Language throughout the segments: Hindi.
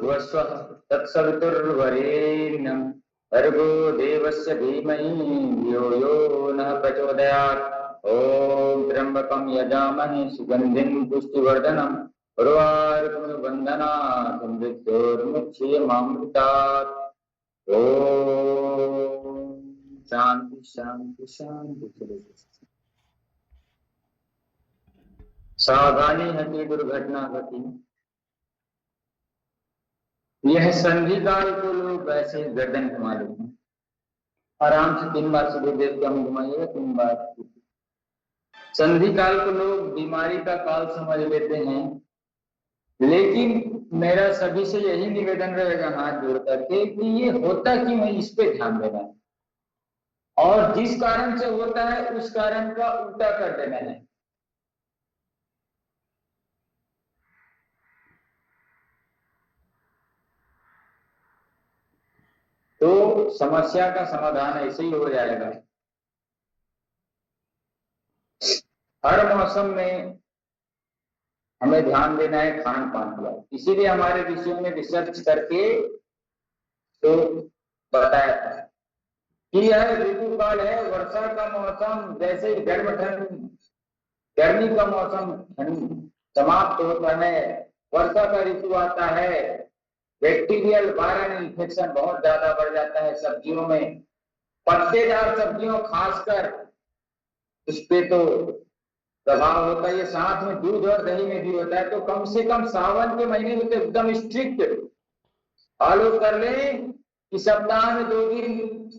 भूर्भुवस्वः तत्सवितुर्वरेण्यं भर्गो देवस्य धीमहि धियो यो नः प्रचोदयात्। ओम त्र्यंबकं यजामहे सुगंधिं पुष्टिवर्धनम् उर्वारुकमिव मृत्योर्मुक्षीयमामृतात्। ओम शांति शांति शांति। सावधानी हति दुर्घटना घटी। यह संधि काल को लोग वैसे गर्दन घुमा लेते हैं, आराम से 3 बार सूर्य देव का मुंह घुमाइएगा 3 बार। संधि काल को लोग बीमारी का काल समझ लेते हैं, लेकिन मेरा सभी से यही निवेदन रहेगा हाथ जोड़ करके कि ये होता कि मैं इस पे ध्यान देना है, और जिस कारण से होता है उस कारण का उल्टा कर देना है। तो समस्या का समाधान ऐसे ही हो जाएगा। हर मौसम में हमें ध्यान देना है खान पान पर, इसीलिए हमारे ऋषियों ने रिसर्च करके तो बताया था कि यह ऋतु काल है, वर्षा का मौसम जैसे ही गर्मी का मौसम समाप्त होता है, वर्षा का ऋतु आता है, बैक्टीरियल वायरल इन्फेक्शन बहुत ज्यादा बढ़ जाता है सब्जियों में, पत्तेदार सब्जियों खासकर उस पे तो प्रभाव होता है। ये साथ में दूध और दही में भी होता है। तो कम से कम सावन के महीने में तो एकदम स्ट्रिक्ट फॉलो कर लें कि सप्ताह में 2 दिन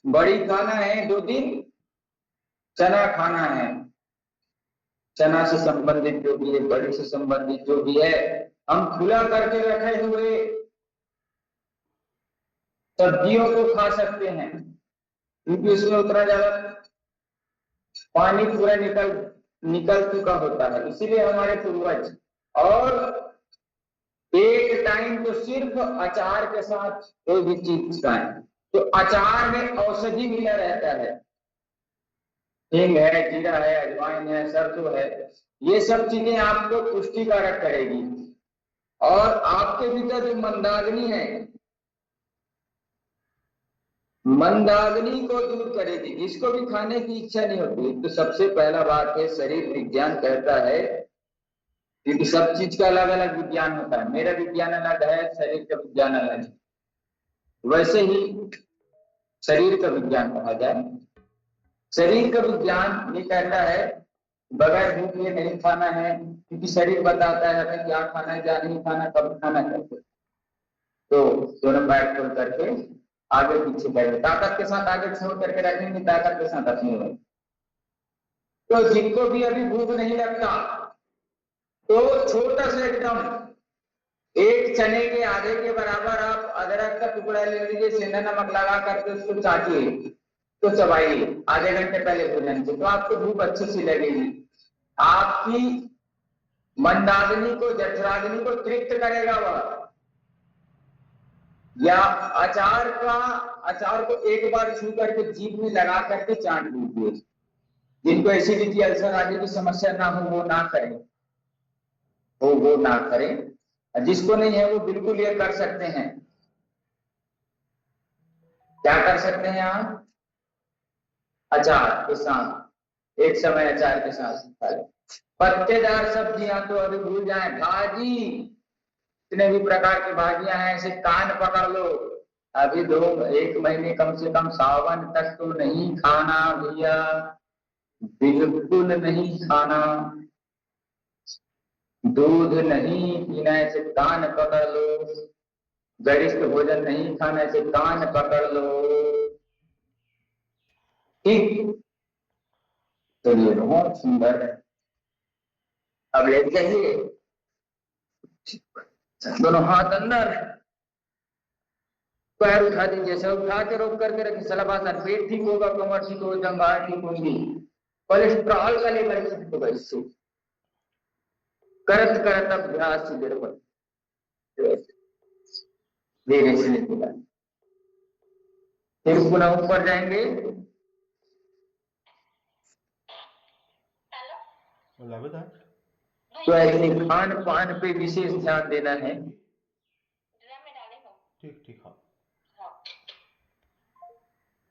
बड़ी खाना है, 2 दिन चना खाना है। चना से संबंधित जो भी है, बड़ी से संबंधित जो भी है, हम खुला करके रखे हुए सब्जियों को खा सकते हैं, क्योंकि उसमें उतना ज्यादा पानी पूरा निकल चुका होता है। इसीलिए हमारे पूर्वज, और एक टाइम तो सिर्फ अचार के साथ कोई भी चीज खाएं, तो अचार में औषधि मिला रहता है, हींग है, जीरा है, अजवाइन है, सरसों है, ये सब चीजें आपको पुष्टिकारक करेगी और आपके भीतर जो मंदाग्नि है, मंदाग्नि को दूर करेगी। जिसको भी खाने की इच्छा नहीं होती, तो सबसे पहला बात है शरीर विज्ञान कहता है, क्योंकि सब चीज का अलग अलग विज्ञान होता है, मेरा विज्ञान अलग है, शरीर का विज्ञान अलग है, वैसे ही शरीर का विज्ञान कहा जाए। शरीर का विज्ञान ये कहता है बगैर भूख के नहीं खाना है, क्योंकि शरीर बताता है हमें क्या खाना है, क्या नहीं खाना, कब खाना है। तो दोनों पैर खोल करके आगे पीछे करेंगे, ताकत के साथ आगे छोड़ करके रखेंगे, ताकत के साथ अपनी होगी। तो जिनको भी अभी भूख नहीं लगता, तो छोटा सा एकदम 1 चने के आधे के बराबर आप अदरक का टुकड़ा ले लीजिए, सेंधा नमक लगा करके उसको चाटिए, तो चबाइए आधे घंटे पहले भोजन से, तो आपको भूख अच्छी सी लगेगी। आपकी मंदाग्नि को, जठराग्नि को तृप्त करेगा वह। या अचार को एक बार छू करके जीभ में लगा करके चाट लीजिए। जिनको एसिडिटी, अल्सर आदि की समस्या ना हो वो ना करें, वो ना करें। जिसको नहीं है वो बिल्कुल ये कर सकते हैं। क्या कर सकते हैं आप? अचार के साथ, एक समय अचार के साथ खा लें। पत्तेदार सब्जियां तो अभी भूल जाएं, भाजी, जितने भी प्रकार की भाजियां हैं, ऐसे कान पकड़ लो, अभी 1 महीने कम से कम सावन तक तो नहीं खाना भैया, बिल्कुल नहीं खाना, दूध नहीं पीना, ऐसे कान पकड़ लो, गरिष्ठ भोजन नहीं खाना, ऐसे कान पकड़ लो, ठीक। तो ये बहुत सुंदर है। अब ले जाइए, दोनों हाथ अंदर, पैर उठा दीजिए, सब उठा के रोक करके रखिए, सलाबासन, पेट ठीक होगा, कमर ठीक होगी, जंघाएं ठीक होंगी, कोलेस्ट्रॉल का लेवल ठीक होगा। इससे करत करत अभ्यास से धीरे से निकला, फिर पुनः ऊपर जाएंगे। तो ऐसे खान पान पे विशेष ध्यान देना है। ठीक ठीक।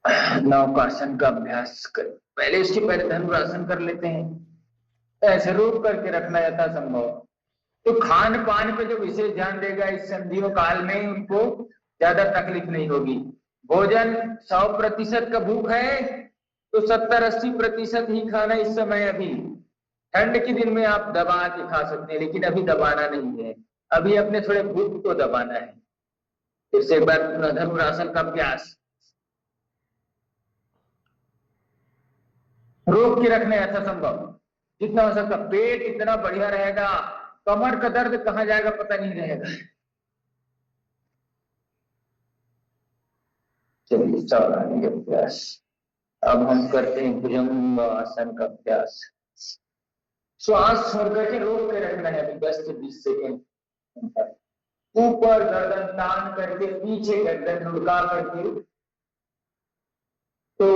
हाँ, नौकासन का अभ्यास कर, पहले उसके पहले धनुरासन कर लेते हैं, ऐसे रोक करके रखना यथासंभव। तो खान पान पे जो विशेष ध्यान देगा इस संधियों काल में, उनको ज्यादा तकलीफ नहीं होगी। भोजन 100% का भूख है तो 70-80% ही खाना इस समय। अभी ठंड के दिन में आप दबा के खा सकते हैं, लेकिन अभी दबाना नहीं है, अभी अपने थोड़े भूख को दबाना है। फिर से एक बार धनुरासन का अभ्यास, रोक के रखना यथासंभव जितना हो सकता। पेट इतना बढ़िया रहेगा, कमर का दर्द कहाँ जाएगा पता नहीं रहेगा। चलिए सावधानी का अभ्यास। अब हम करते हैं भुजंग आसन का अभ्यास। श्वास छोड़ करके रोक के रखना है अभी 10 से 20 सेकेंड। ऊपर गर्दन तान करके, पीछे गर्दन लुढ़का करके। तो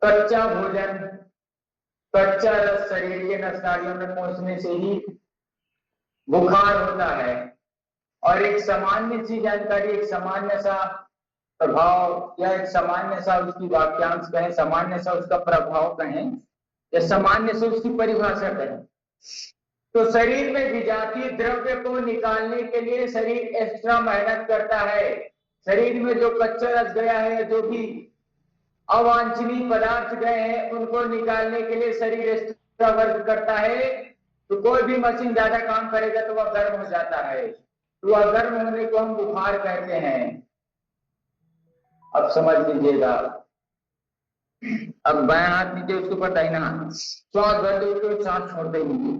कच्चा भोजन, कच्चा रस शरीर के नसनारियों में पहुंचने से ही बुखार होता है। और एक सामान्य सी जानकारी, एक सामान्य सा प्रभाव, या एक सामान्य सा उसकी वाक्यांश कहें, सामान्य सा उसका प्रभाव कहें, या सामान्य से उसकी परिभाषा करें, तो शरीर में विजातीय द्रव्य को निकालने के लिए शरीर एक्स्ट्रा मेहनत करता है। शरीर में जो कच्चा रस गया है, जो भी अवांछनीय पदार्थ गए हैं, उनको निकालने के लिए शरीर एक्स्ट्रा वर्क करता है। तो कोई भी मशीन ज्यादा काम करेगा तो वह गर्म हो जाता है, तो वह गर्म होने को हम बुखार कहते हैं। अब समझ लीजिएगा। अब बाएं हाथ नीचे, उसके ऊपर दाहिना हाथ, श्वास भरते हुए सांस छोड़ते हुए,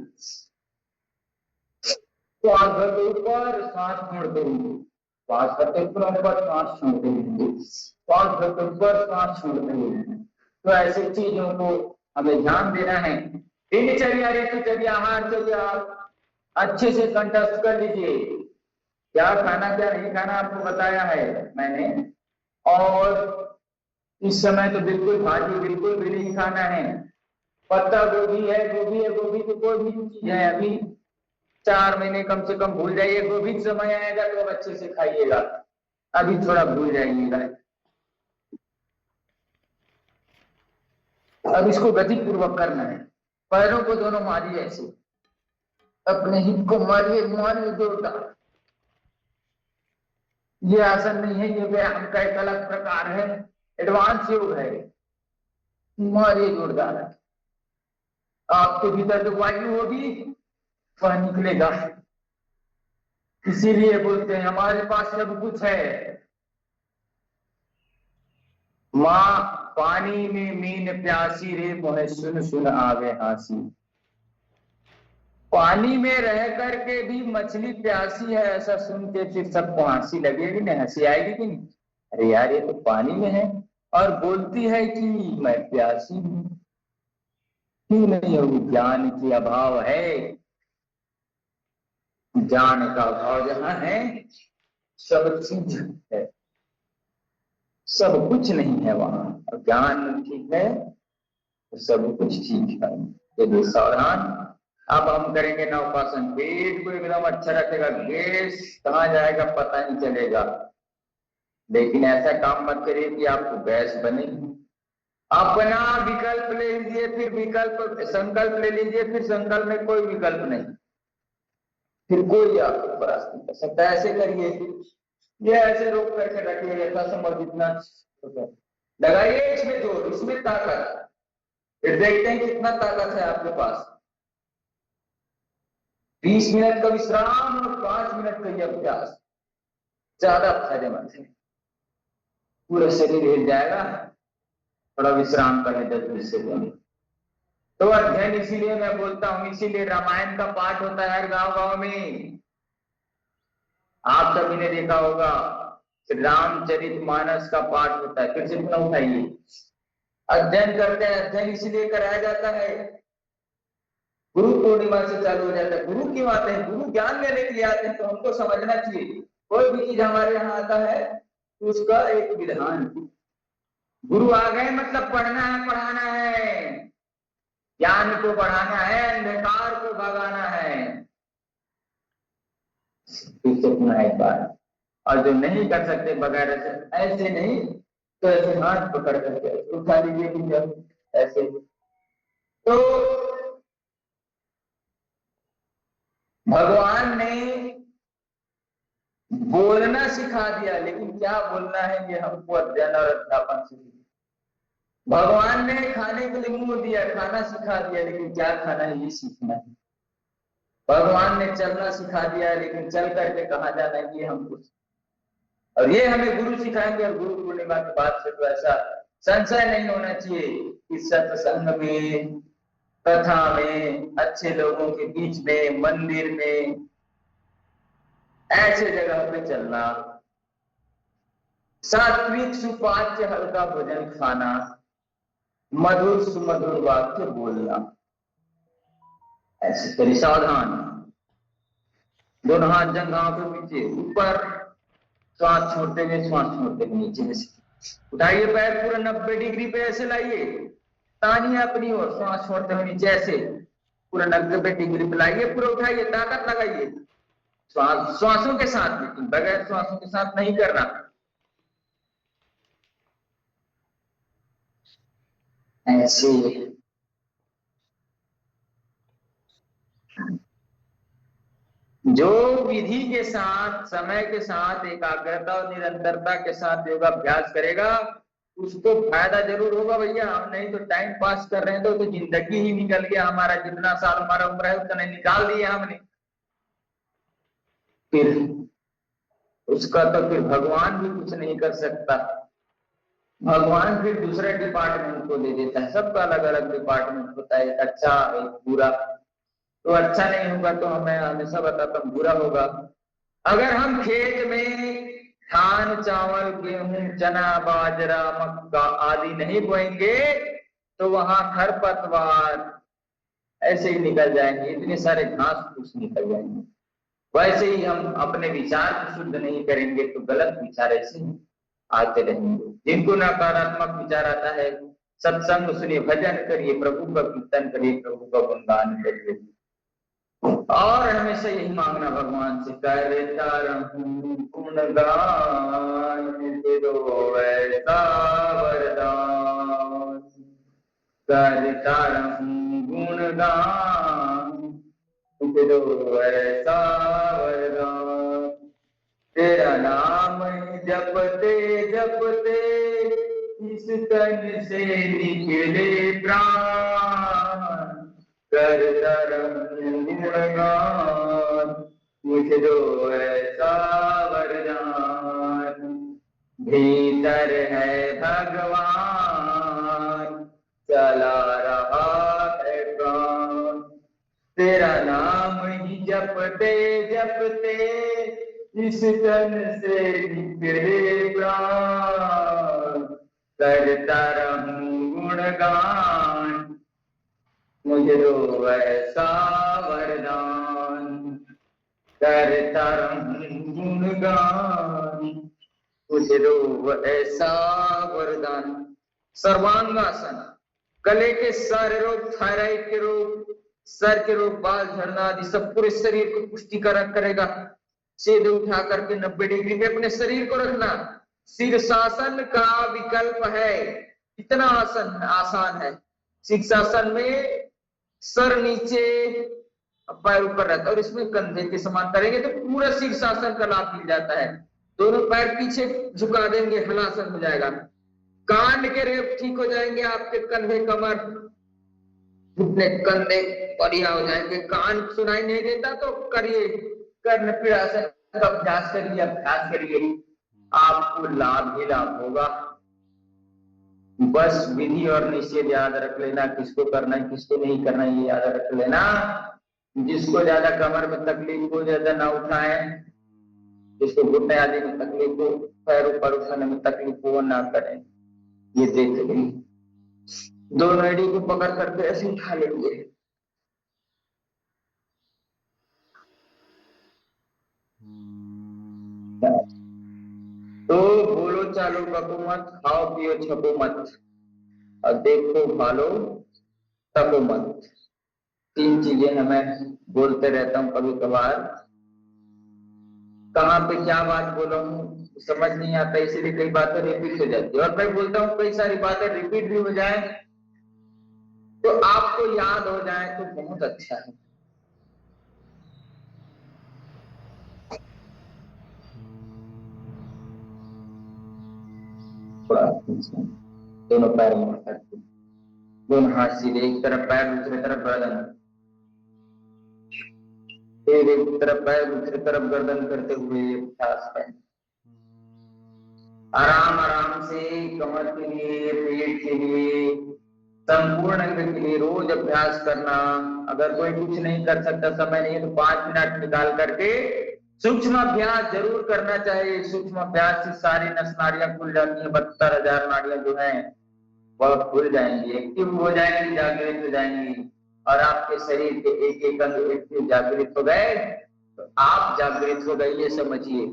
श्वास भरते ऊपर सांस छोड़ते हुए, श्वास भरते ऊपर सांस छोड़ते हुए, श्वास भरते ऊपर सांस छोड़ते हुए। तो ऐसी चीजों को हमें ध्यान देना है। दिनचर्या, ऋतुचर्या, आहारचर्या आप अच्छे से कंठस्थ कर लीजिए। क्या खाना क्या नहीं खाना आपको बताया है मैंने। और इस समय तो बिल्कुल भाजी बिल्कुल भी नहीं खाना है। पत्ता गोभी है, गोभी है, गोभी तो कोई भी चीज है, अभी 4 महीने कम से कम भूल जाइए। गोभी समय आएगा तो अब अच्छे से खाइएगा, अभी थोड़ा भूल जाइएगा। अब इसको गति पूर्वक करना है। पैरों को दोनों मारिए ऐसे, अपने हिप को मारिए, मारिए जोरदार। ये आसन नहीं है, ये व्यायाम का एक अलग प्रकार है, एडवांस योग है। मारिए जोरदार, आपके भीतर जो वायु होगी वह निकलेगा। इसीलिए बोलते हैं हमारे पास सब कुछ है। माँ पानी में मीन प्यासी रे, मोहे सुन सुन आवे हासी। पानी में रह करके भी मछली प्यासी है, ऐसा सुन के फिर सबको हंसी लगेगी ना, हंसी आएगी कि नहीं। अरे यार ये तो पानी में है और बोलती है कि मैं प्यासी हूं, क्यों नहीं होगी। ज्ञान की अभाव है, ज्ञान का अभाव जहां है सब चीज है, सब कुछ नहीं है वहां। और ज्ञान ठीक है तो सब कुछ ठीक है। यदि सावधान। अब हम करेंगे नौकासन। पेट को एकदम अच्छा रखेगा, गैस कहाँ जाएगा पता नहीं चलेगा। लेकिन ऐसा काम मत करिए कि आपको गैस बने। अपना विकल्प ले लीजिए, फिर विकल्प संकल्प ले लीजिए, फिर संकल्प में कोई विकल्प नहीं, फिर कोई आपको परास्त नहीं कर सकता। ऐसे करिए, ये ऐसे रोक करके रखिए यथासंभव जितना लगाइए। इसमें जोर, इसमें ताकत, फिर देखते हैं कितना ताकत है आपके पास। 20 मिनट का विश्राम और 5 मिनट का यह अभ्यास ज्यादा फायदेमंद है। पूरा शरीर हिल जाएगा, थोड़ा विश्राम करें 10-20 सेकंड। तो अध्ययन इसीलिए मैं बोलता हूं, इसीलिए रामायण का पाठ होता है हर गांव गांव में। आप सभी ने देखा होगा रामचरितमानस का पाठ होता है। फिर से पुनः उठाइए, अध्ययन करते हैं। अध्ययन इसीलिए कराया जाता है, गुरु पूर्णिमा से चालू हो जाता है। गुरु क्यों आते हैं? गुरु ज्ञान लेने के लिए आते हैं। तो हमको समझना चाहिए कोई भी चीज हमारे यहाँ आता है तो उसका एक विधान। गुरु आ गए मतलब पढ़ना है, पढ़ाना है, ज्ञान को बढ़ाना है, अंधकार को भगाना है। फिर से पुनः एक बार। और जो नहीं कर सकते बगैर ऐसे नहीं तो ऐसे हाथ पकड़ करके उठा लीजिए भैया ऐसे। तो भगवान ने बोलना सिखा दिया, लेकिन क्या बोलना है ये हमको अध्ययन और अध्यापन से। भगवान ने खाने के लिए मुंह दिया, खाना सिखा दिया, लेकिन क्या खाना है ये सीखना है। भगवान ने चलना सिखा दिया, लेकिन चल करके कहाँ जाना है ये हमको। और ये हमें गुरु सिखाएंगे। और गुरु पूर्णिमा के बाद से तो ऐसा संशय नहीं होना चाहिए कि सत्संग में, कथा में, अच्छे लोगों के बीच में, मंदिर में, ऐसे जगह पे चलना, सात्विक सुपाच्य हल्का भोजन खाना, मधुर सुमधुर वाक्य बोलना, ऐसे करिए। सावधान, दोनों हाथ जंघाओं के पीछे, ऊपर श्वास छोड़ते हुए, श्वास छोड़ते हुए नीचे में से उठाइए पैर पूरा 90 डिग्री पे ऐसे लाइए, तानिए अपनी ओर, श्वास छोड़ते हुए नीचे ऐसे पूरा 90 डिग्री पे लाइए, पूरा उठाइए, ताकत लगाइए। श्वासों के साथ, लेकिन बगैर श्वासों के साथ नहीं करना। ऐसे जो विधि के साथ, समय के साथ, एकाग्रता और निरंतरता के साथ योगाभ्यास करेगा उसको फायदा जरूर होगा भैया। हम नहीं तो टाइम पास कर रहे हैं तो जिंदगी ही निकल गया हमारा, जितना साल हमारा उम्र है उतना निकाल दिया हमने। फिर उसका तो फिर भगवान भी कुछ नहीं कर सकता। भगवान फिर दूसरे डिपार्टमेंट को दे देता है। सबका अलग अलग डिपार्टमेंट होता है, एक अच्छा एक बुरा। तो अच्छा नहीं होगा तो हमें हमेशा बताता हूं बुरा होगा। अगर हम खेत में धान, चावल, गेहूं, चना, बाजरा, मक्का आदि नहीं बोएंगे तो वहां खरपतवार ऐसे ही निकल जाएंगे, इतने सारे घास फूस निकल जाएंगे। वैसे ही हम अपने विचार को शुद्ध नहीं करेंगे तो गलत विचार ऐसे ही आते रहेंगे। जिनको नकारात्मक विचार आता है, सत्संग सुनिए, भजन करिए, प्रभु का कीर्तन करिए, प्रभु का गुणगान करिए, और हमेशा यही मांगना भगवान से, करता रहूं गुणगान तेरो ऐसा वरदान, करता रहूं गुणगान तेरो ऐसा वरदान। तेरा नाम जपते जपते इस तन से निकले प्राण, करता रहूं गुणगान मुझे दो ऐसा वरदान। भीतर है भगवान चला रहा है प्राण, तेरा नाम ही जपते जपते इस तन से निकले प्राण, करता रहूं गुणगान मुझे दो ऐसा वरदान, करता रहूं गुणगान मुझे दो ऐसा वरदान। सर्वांगासन, गले के सारे रोग, थायराइड के रोग, सर के रोग, बाल झड़ना आदि सब पूरे शरीर को पुष्टिकारक करेगा। सीधे उठा करके 90 डिग्री पे अपने शरीर को रखना। शीर्षासन का विकल्प है, इतना आसन आसान है। शीर्षासन में सर नीचे पैर ऊपर रहता है और इसमें कंधे के समान करेंगे तो पूरा शीर्षासन का लाभ मिल जाता है। दोनों पैर पीछे झुका देंगे, हलासन हो जाएगा। कान के रेप ठीक हो जाएंगे, आपके कंधे, कमर, घुटने, कंधे बढ़िया हो जाएंगे। कान सुनाई नहीं देता तो करिए कर्ण पीड़ासन का अभ्यास करिए, अभ्यास करिए, आपको लाभ ही लाभ होगा। बस विधि और निषेध याद रख लेना, किसको करना है किसको नहीं करना है ये याद रख लेना। जिसको ज्यादा कमर में तकलीफ हो ज्यादा ना उठाए, जिसको घुटने आदि में तकलीफ हो, पैर ऊपर उठाने में तकलीफ हो ना करें, ये देख लेंगे। दोनों एड़ी को पकड़ करके ऐसे उठा लेंगे। तो बोलो चालो बको मत, खाओ पियो छपो मत, और देखो भालो तपो मत। 3 चीजें हमें बोलते रहता हूँ कभी कभार। कहाँ पे क्या बात बोला हूँ समझ नहीं आता, इसीलिए कई बातें रिपीट हो जाती है। और मैं बोलता हूँ कई सारी बातें रिपीट भी हो जाए तो आपको याद हो जाए तो बहुत अच्छा है। दोनों पैर में, दोनों हाथ सीधे, एक तरफ पैर दूसरी तरफ गर्दन, फिर एक तरफ पैर दूसरी तरफ गर्दन करते हुए अभ्यास करें। आराम आराम से कमर के लिए, पेट के लिए, संपूर्ण अंग के लिए रोज अभ्यास करना। अगर कोई कुछ नहीं कर सकता, समय नहीं है, तो 5 मिनट निकाल करके सूक्ष्म अभ्यास जरूर करना चाहिए। सूक्ष्म अभ्यास से सारी नस नाड़ियां खुल जाती हैं, 72,000 नाड़ियां जो हैं वह खुल जाएंगी, एक्टिव हो जाएंगी, जागृत हो जाएंगी, और आपके शरीर के एक एक अंग एक्टिव जागृत हो गए तो आप जागृत हो गए, ये समझिए।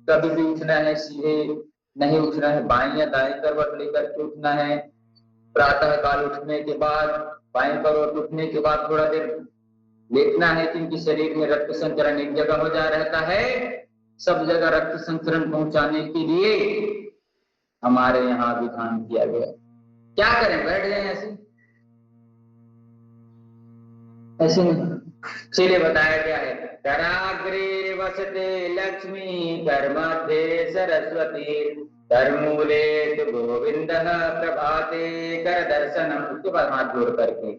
कभी भी उठना है सीधे नहीं उठना है, बाएं या दाएं करवट लेकर के उठना है। प्रातः काल उठने के बाद बाएं करवट उठने के बाद थोड़ा देर लेटना है, क्योंकि शरीर में रक्त संचरण एक जगह हो जा रहता है। सब जगह रक्त संचरण पहुंचाने के लिए हमारे यहाँ विधान किया गया। क्या करें, बैठ जाए ऐसे ऐसे नहीं, इसीलिए बताया गया है कराग्रे वसते लक्ष्मी कर्मध्ये सरस्वती करमूले गोविंद प्रभाते कर दर्शनम। उसके बाद हाथ जोड़ करके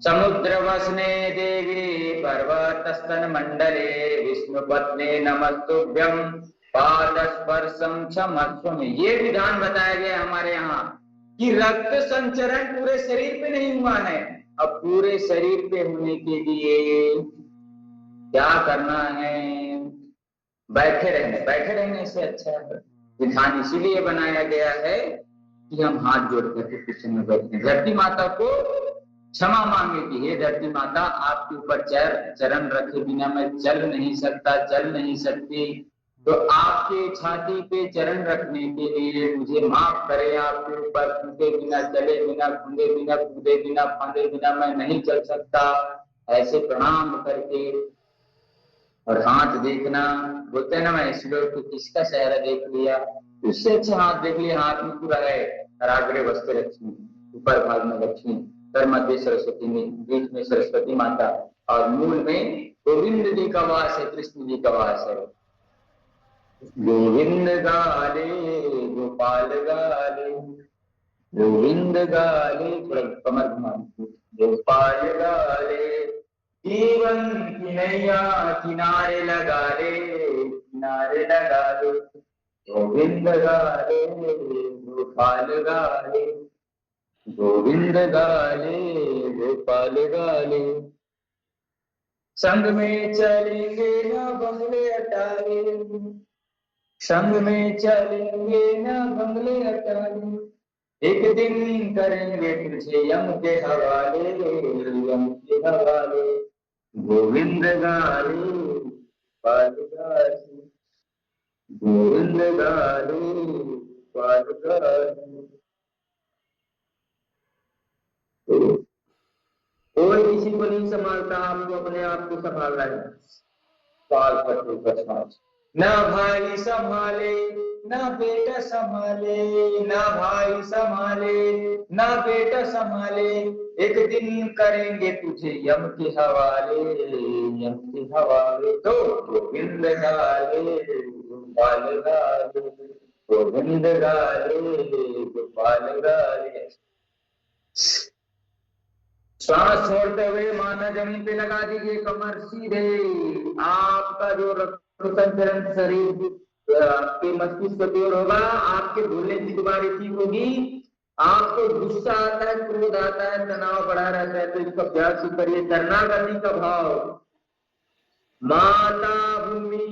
समुद्र वसने देवी पर्वत स्तन मंडले विष्णु पत्नी नमस्तुभ्यम पाद स्पर्शम क्षमस्व में। ये विधान बताया गया हमारे यहाँ कि रक्त संचरण पूरे शरीर पे नहीं हुआ है। अब पूरे शरीर पे होने के लिए क्या करना है, बैठे रहने से अच्छा है। विधान इसीलिए बनाया गया है कि हम हाथ जोड़ करके कुछ समय बैठे, धरती माता को क्षमा मांगे कि हे धरती माता, आपके ऊपर चरण रखे बिना मैं चल नहीं सकता, चल नहीं सकती, तो आपके छाती पे चरण रखने के लिए मुझे माफ करे। आपके ऊपर कूदे बिना, चले बिना, घूमे बिना, कूदे बिना, फांदे बिना मैं नहीं चल सकता। ऐसे प्रणाम करके और हाथ देखना, बोलते हैं ना मैं श्लोक को किसका चेहरा देख लिया, उससे अच्छा हाथ देख लिया। हाथ में पूरा है कराग्रे वस्ते लक्ष्मी, ऊपर भाग में लक्ष्मी, कर मध्य सरस्वती में, बीच में सरस्वती माता, और मूल में गोविंद जी का वास है, कृष्ण जी का वास है। गोविंद गाले गोपाल गाले, गोविंद गाले, थोड़ा कमर घुमा, गोपाल गाले जीवन की नैया किनारे लगा ले, किनारे लगा ले, गोविंद गाले गोपाल गाले, गोविंद गाले गोपाल गाले। संग में चलेंगे ना बंगले अटाले, संग में चलेंगे ना बंगले अटाले, एक दिन करेंगे तुझे यम के हवाले, यम के हवाले, गोविंद गाले गोपाल गाले, गोविंद गाले गोपाल गाले। कोई किसी को नहीं संभालता, आपको अपने आप को संभालना है। ना भाई संभाले ना बेटा संभाले, ना भाई संभाले ना बेटा संभाले, एक दिन करेंगे तुझे यम के हवाले, यम के हवाले। तो गोविंद गाले गोपाल गाले, गोविंद गाले गोपाल गाले। श्वास छोड़ते हुए माथा जमीन पे लगा दीजिए, कमर सीधे। आपका जो रक्त संचरण शरीर आपके मस्तिष्क की ओर होगा, आपके भूलने की बीमारी ठीक होगी। आपको गुस्सा आता है, क्रोध आता है, तनाव बढ़ा रहता है, तो इसका अभ्यास करिए। शरणागति का भाव, माता भूमि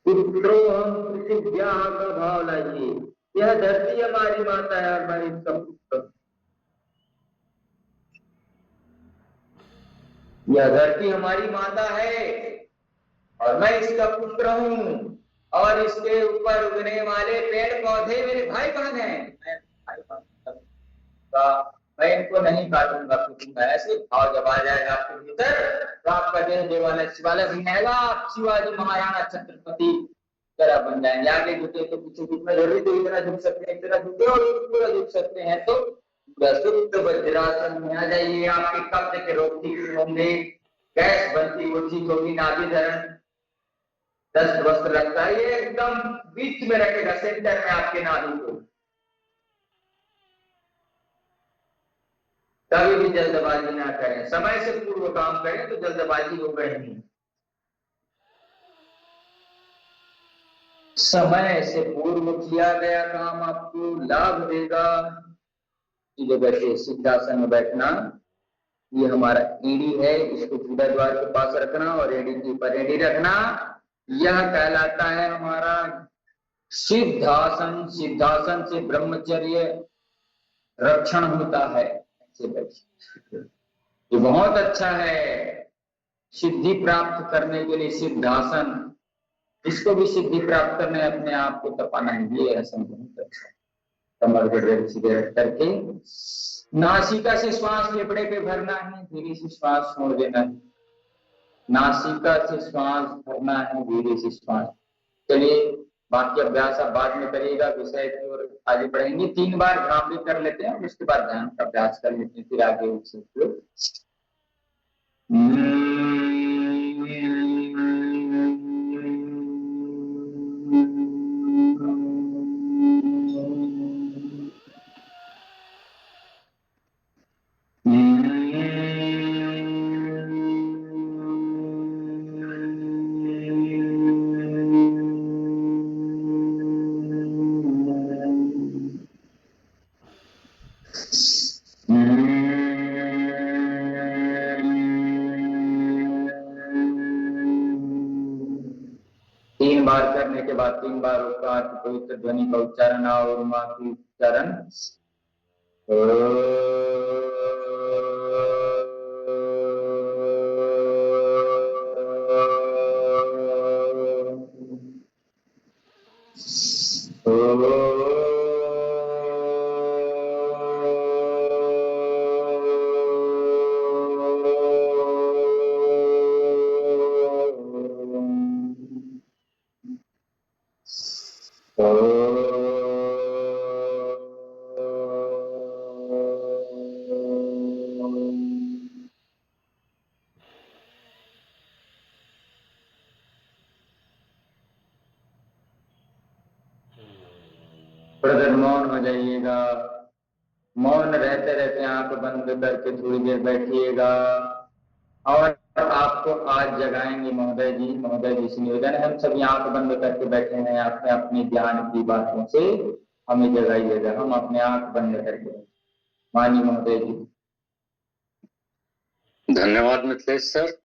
पुत्रो हम पृथिव्या का भाव लाइए। यह धरती हमारी माता है और मैं इसका पुत्र। यह धरती हमारी माता है और मैं इसका पुत्र हूँ, और इसके ऊपर उगने वाले पेड़ पौधे मेरे भाई बहन हैं। मैं भाई बहन का मैं इनको नहीं काटूंगा पीटूंगा। ऐसे भाव जब आ जाएगा आपके भीतर तो आपका देह देवालय शिवालय बन जाएगा। आप शिवाजी महाराणा छत्रपति तरह बन जाएंगे। आगे झुके तो पीछे झुकना जरूरी, तो इतना झुक सकते हैं, इतना झुके और पूरा झुक सकते हैं तो शुद्ध वज्रासन में आ जाइए। आपके कब्ज के रोग ठीक होंगे, गैस बनती वो ठीक होगी, नाभि धरण दस्त वस्त लगता है, ये एकदम बीच में रखेगा, सेंटर में आपके नाभि को। कभी भी जल्दबाजी ना करें, समय से पूर्व काम करें तो जल्दबाजी होगा ही नहीं। समय से पूर्व किया गया काम आपको लाभ देगा। जगह से सिद्धासन में बैठना, ये हमारा एड़ी है, इसको पूरा द्वार के पास रखना और एड़ी के ऊपर एड़ी रखना, यह कहलाता है हमारा सिद्धासन। सिद्धासन से ब्रह्मचर्य रक्षण होता है। ये बहुत अच्छा है सिद्धि प्राप्त करने के लिए सिद्धासन। जिसको भी सिद्धि प्राप्त करने अपने आप को तपाना है, ये आसन बहुत अच्छा है। कमर सीधे रख करके नासिका से श्वास फेफड़े पे भरना है, धीरे से श्वास छोड़ देना है। नासिका से श्वास भरना है, धीरे से श्वास। चलिए बाकी अभ्यास आप बाद में करिएगा, विषय की ओर आगे बढ़ेंगे। 3 बार भ्रामरी कर लेते हैं और उसके बाद ध्यान का अभ्यास कर लेते हैं, फिर आगे उससे करने के बाद 3 बार ओंकार की पवित्र ध्वनि का उच्चारण और मां की उच्चारण। मौन हो जाइएगा, मौन रहते रहते आंख बंद करके थोड़ी देर बैठिएगा। और आपको आज जगाएंगे महोदय जी। महोदय जी से निवेदन है, हम सभी आंख बंद करके बैठे हैं, आपने अपने ज्ञान की बातों से हमें जगाइएगा। हम अपने आंख बंद करके मानिए महोदय जी। धन्यवाद मिथिलेश सर।